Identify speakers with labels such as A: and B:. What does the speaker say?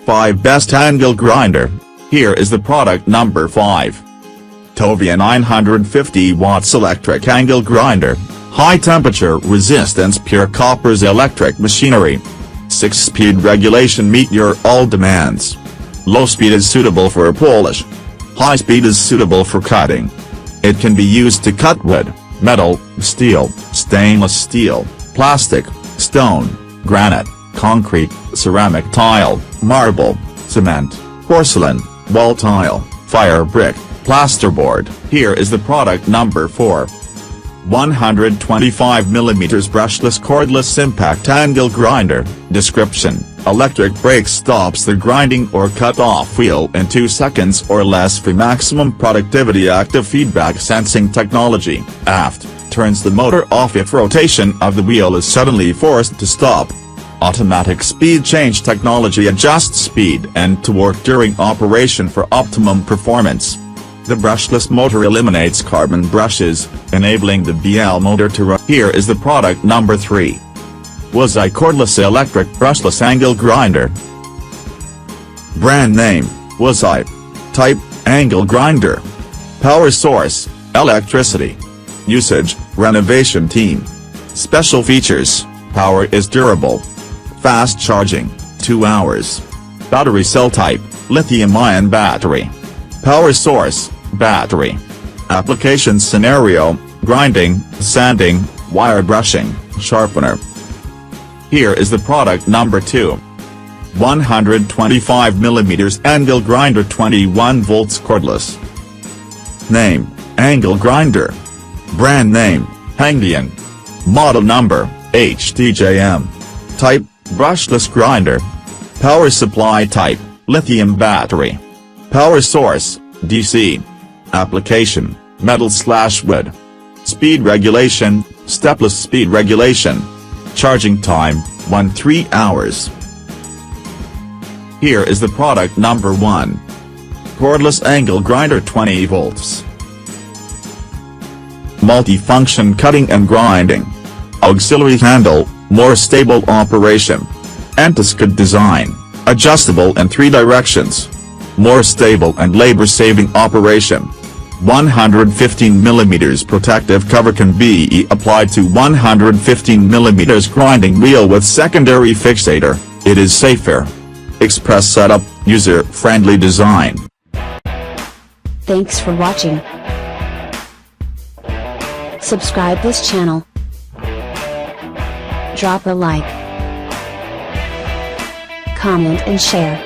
A: 5 Best Angle Grinder. Here is the product number 5. TOVIA 950 watts electric angle grinder. High temperature resistance, pure copper's electric machinery. 6-speed regulation, meet your all demands. Low speed is suitable for polish. High speed is suitable for cutting. It can be used to cut wood, metal, steel, stainless steel, plastic, stone, granite, concrete, ceramic tile, marble, cement, porcelain, wall tile, fire brick, plasterboard. Here is the product number 4. 125mm brushless cordless impact angle grinder. Description: electric brake stops the grinding or cut-off wheel in 2 seconds or less for maximum productivity. Active feedback sensing technology, aft, turns the motor off if rotation of the wheel is suddenly forced to stop. Automatic speed change technology adjusts speed and torque during operation for optimum performance. The brushless motor eliminates carbon brushes, enabling the BL motor to run. Here is the product number 3. WOSAI Cordless Electric Brushless Angle Grinder. Brand name: WOSAI. Type: angle grinder. Power source: electricity. Usage: renovation team. Special features: power is durable. Fast charging, 2 hours. Battery cell type: lithium-ion battery. Power source: battery. Application scenario: grinding, sanding, wire brushing, sharpener. Here is the product number 2. 125mm angle grinder, 21 volts cordless. Name: angle grinder. Brand name: Hangdian. Model number: HTJM. Type: brushless grinder. Power supply type: lithium battery. Power source: DC. Application: metal/wood. Speed regulation: stepless speed regulation. Charging time: 1-3 hours. Here is the product number 1. Cordless angle grinder, 20 volts. Multi-function cutting and grinding. Auxiliary handle, more stable operation. Anti-skid design, adjustable in 3 directions. More stable and labor-saving operation. 115mm protective cover can be applied to 115mm grinding wheel with secondary fixator. It is safer. Express setup, user-friendly design.
B: Thanks for watching. Subscribe this channel. Drop a like, comment and share.